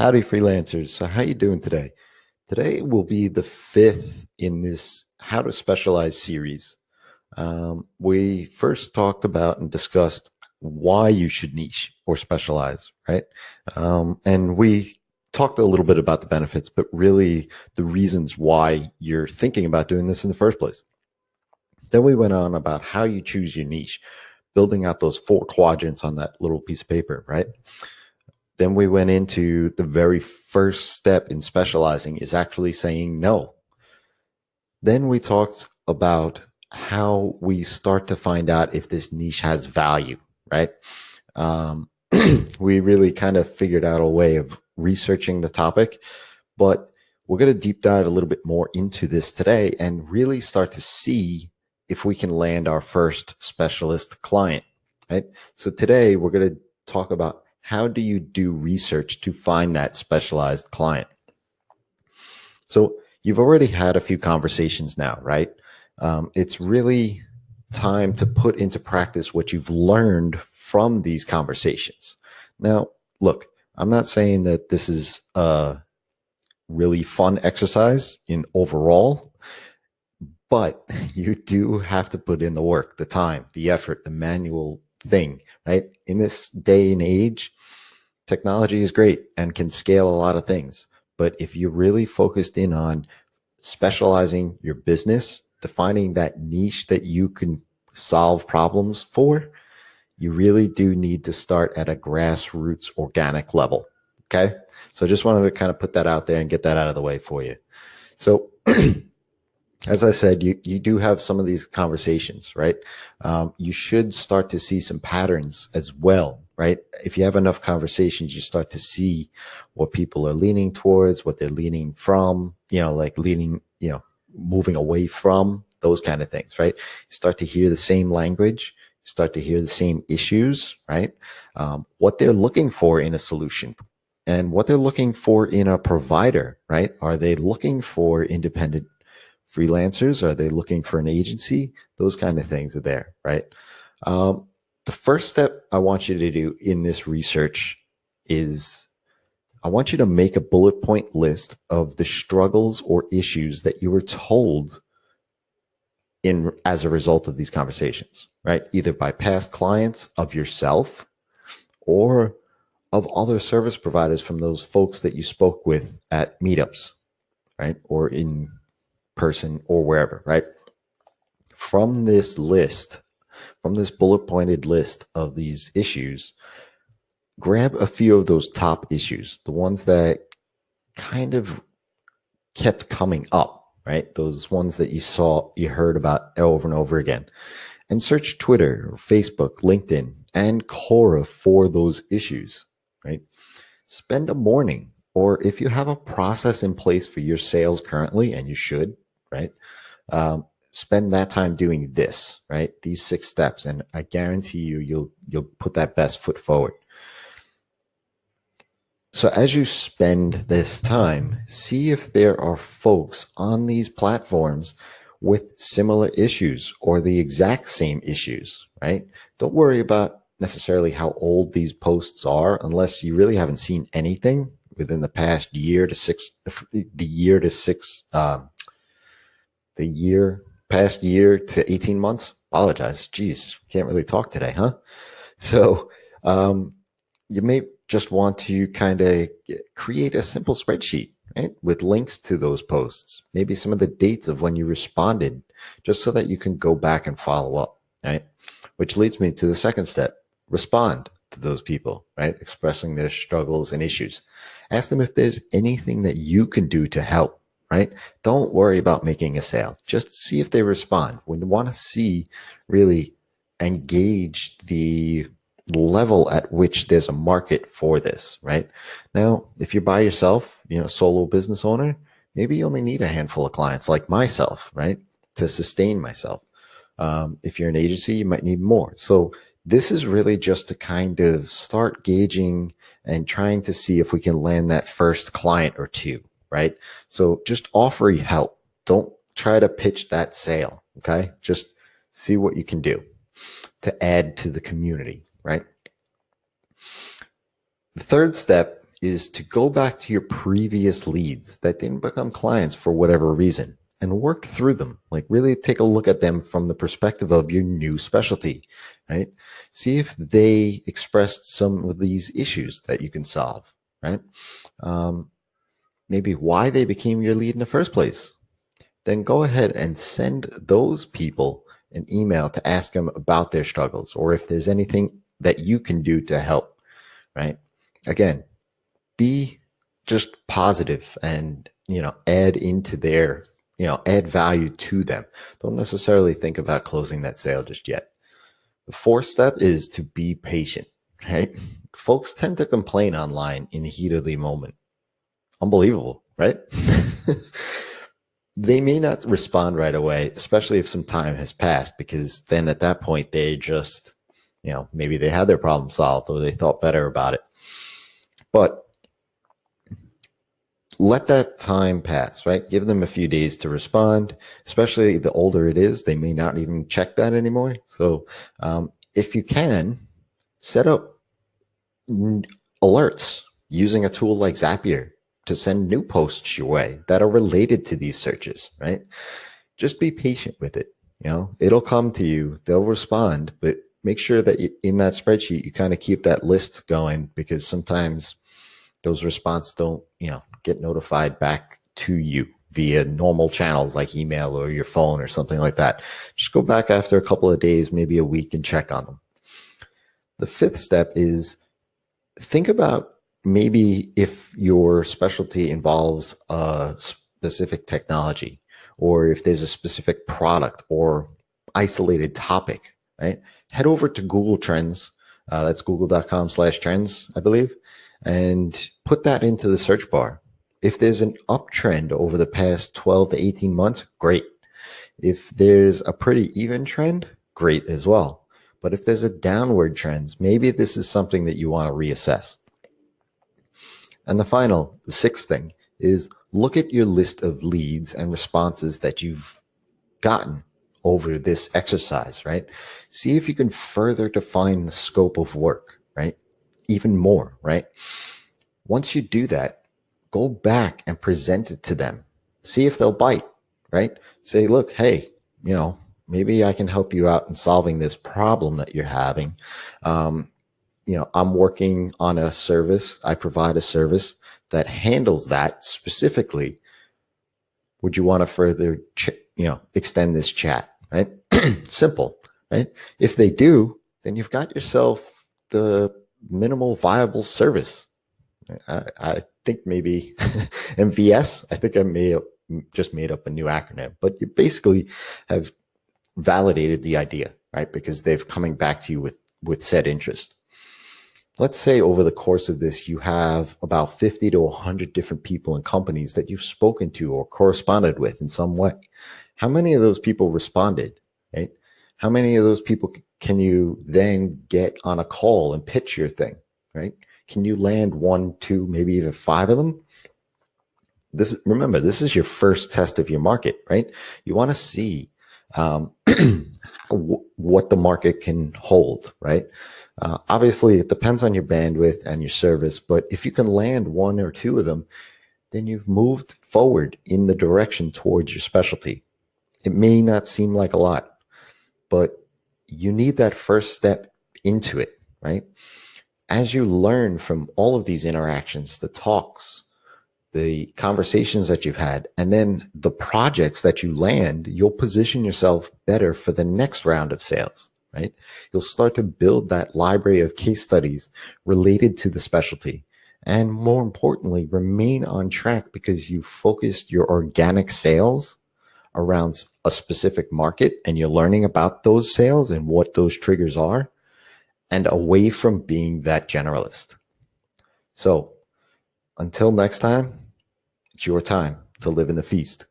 Howdy, freelancers. So how you doing today? Today will be the fifth in this How to Specialize series. We first talked about and discussed why you should niche or specialize, right? And we talked a little bit about the benefits, but really the reasons why you're thinking about doing this in the first place. Then we went on about how you choose your niche, building out those four quadrants on that little piece of paper, right? Then we went into the very first step in specializing is actually saying no. Then we talked about how we start to find out if this niche has value, right? Um, we really kind of figured out a way of researching the topic, but we're going to deep dive a little bit more into this today and really start to see if we can land our first specialist client, right? So today we're going to talk about how do you do research to find that specialized client? So you've already had a few conversations now, right? It's really time to put into practice what you've learned from these conversations. Now, look, I'm not saying that this is a really fun exercise in overall, but you do have to put in the work, the time, the effort, the manual thing, right? In this day and age, technology is great and can scale a lot of things. But if you're really focused in on specializing your business, defining that niche that you can solve problems for, you really do need to start at a grassroots organic level. Okay. So I just wanted to kind of put that out there and get that out of the way for you. So as I said, you do have some of these conversations, right? You should start to see some patterns as well, right? If you have enough conversations, you start to see what people are leaning towards, what they're leaning from, like leaning, moving away from, those kind of things, right? You start to hear the same language, you start to hear the same issues, right? What they're looking for in a solution and what they're looking for in a provider, right? Are they looking for independent freelancers? Are they looking for an agency? Those kind of things are there, right? The first step I want you to do in this research is I want you to make a bullet point list of the struggles or issues that you were told in as a result of these conversations, right? Either by past clients, of yourself, or of other service providers from those folks that you spoke with at meetups, right? Or in person or wherever, right? From this list, from this bullet pointed list of these issues, grab a few of those top issues, the ones that kind of kept coming up, right? Those ones that you heard about over and over again, and search Twitter or Facebook, LinkedIn, and Quora for those issues, right? Spend a morning, or if you have a process in place for your sales currently, and you should, right? Spend that time doing this, right? These 6 steps, and I guarantee you'll put that best foot forward. So as you spend this time, see if there are folks on these platforms with similar issues or the exact same issues, right? Don't worry about necessarily how old these posts are unless you really haven't seen anything within the past past year to 18 months. Apologize. Geez, can't really talk today, huh? So, you may just want to kind of create a simple spreadsheet, right? With links to those posts, maybe some of the dates of when you responded, just so that you can go back and follow up, right? Which leads me to the second step. Respond to those people, right? Expressing their struggles and issues. Ask them if there's anything that you can do to help, right? Don't worry about making a sale. Just see if they respond. We want to see really engage the level at which there's a market for this, right? Now, if you're by yourself, solo business owner, maybe you only need a handful of clients like myself, right? To sustain myself. If you're an agency, you might need more. So this is really just to kind of start gauging and trying to see if we can land that first client or two, right? So just offer your help. Don't try to pitch that sale, okay? Just see what you can do to add to the community, right? The third step is to go back to your previous leads that didn't become clients for whatever reason and work through them. Like really take a look at them from the perspective of your new specialty, right? See if they expressed some of these issues that you can solve, right? Maybe why they became your lead in the first place. Then go ahead and send those people an email to ask them about their struggles or if there's anything that you can do to help, right? Again, be just positive and, add into their, add value to them. Don't necessarily think about closing that sale just yet. The fourth step is to be patient, right? Folks tend to complain online in the heat of the moment. Unbelievable, right? They may not respond right away, especially if some time has passed, because then at that point they just, maybe they had their problem solved or they thought better about it. But let that time pass, right? Give them a few days to respond, especially the older it is, they may not even check that anymore. So if you can, set up alerts using a tool like Zapier to send new posts your way that are related to these searches, right? Just be patient with it. It'll come to you, they'll respond, but make sure that in that spreadsheet, you kind of keep that list going, because sometimes those responses don't, get notified back to you via normal channels like email or your phone or something like that. Just go back after a couple of days, maybe a week, and check on them. The fifth step is think about maybe if your specialty involves a specific technology, or if there's a specific product or isolated topic, right? Head over to Google Trends. That's google.com/trends, I believe, and put that into the search bar. If there's an uptrend over the past 12 to 18 months, great. If there's a pretty even trend, great as well. But if there's a downward trend, maybe this is something that you want to reassess. And the sixth thing is look at your list of leads and responses that you've gotten over this exercise, right? See if you can further define the scope of work, right? Even more, right? Once you do that, go back and present it to them. See if they'll bite, right? Say, look, hey, maybe I can help you out in solving this problem that you're having. I'm working on a service. I provide a service that handles that specifically. Would you want to further, extend this chat, right? Simple, right? If they do, then you've got yourself the minimal viable service. I think maybe MVS. I think I may have just made up a new acronym, but you basically have validated the idea, right? Because they've coming back to you with said interest. Let's say over the course of this, you have about 50 to 100 different people and companies that you've spoken to or corresponded with in some way. How many of those people responded, right? How many of those people can you then get on a call and pitch your thing, right? Can you land 1, 2, maybe even 5 of them? Remember, this is your first test of your market, right? You want to see what the market can hold, right? Obviously, it depends on your bandwidth and your service, but if you can land 1 or 2 of them, then you've moved forward in the direction towards your specialty. It may not seem like a lot, but you need that first step into it, right? As you learn from all of these interactions, the talks, the conversations that you've had, and then the projects that you land, you'll position yourself better for the next round of sales, right? You'll start to build that library of case studies related to the specialty. And more importantly, remain on track because you focused your organic sales around a specific market and you're learning about those sales and what those triggers are, and away from being that generalist. So until next time, it's your time to live in the feast.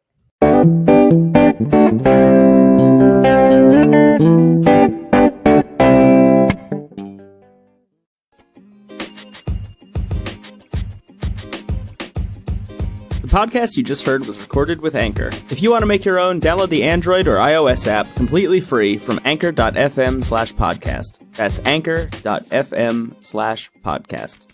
The podcast you just heard was recorded with Anchor. If you want to make your own, download the Android or iOS app completely free from anchor.fm/podcast. That's anchor.fm/podcast.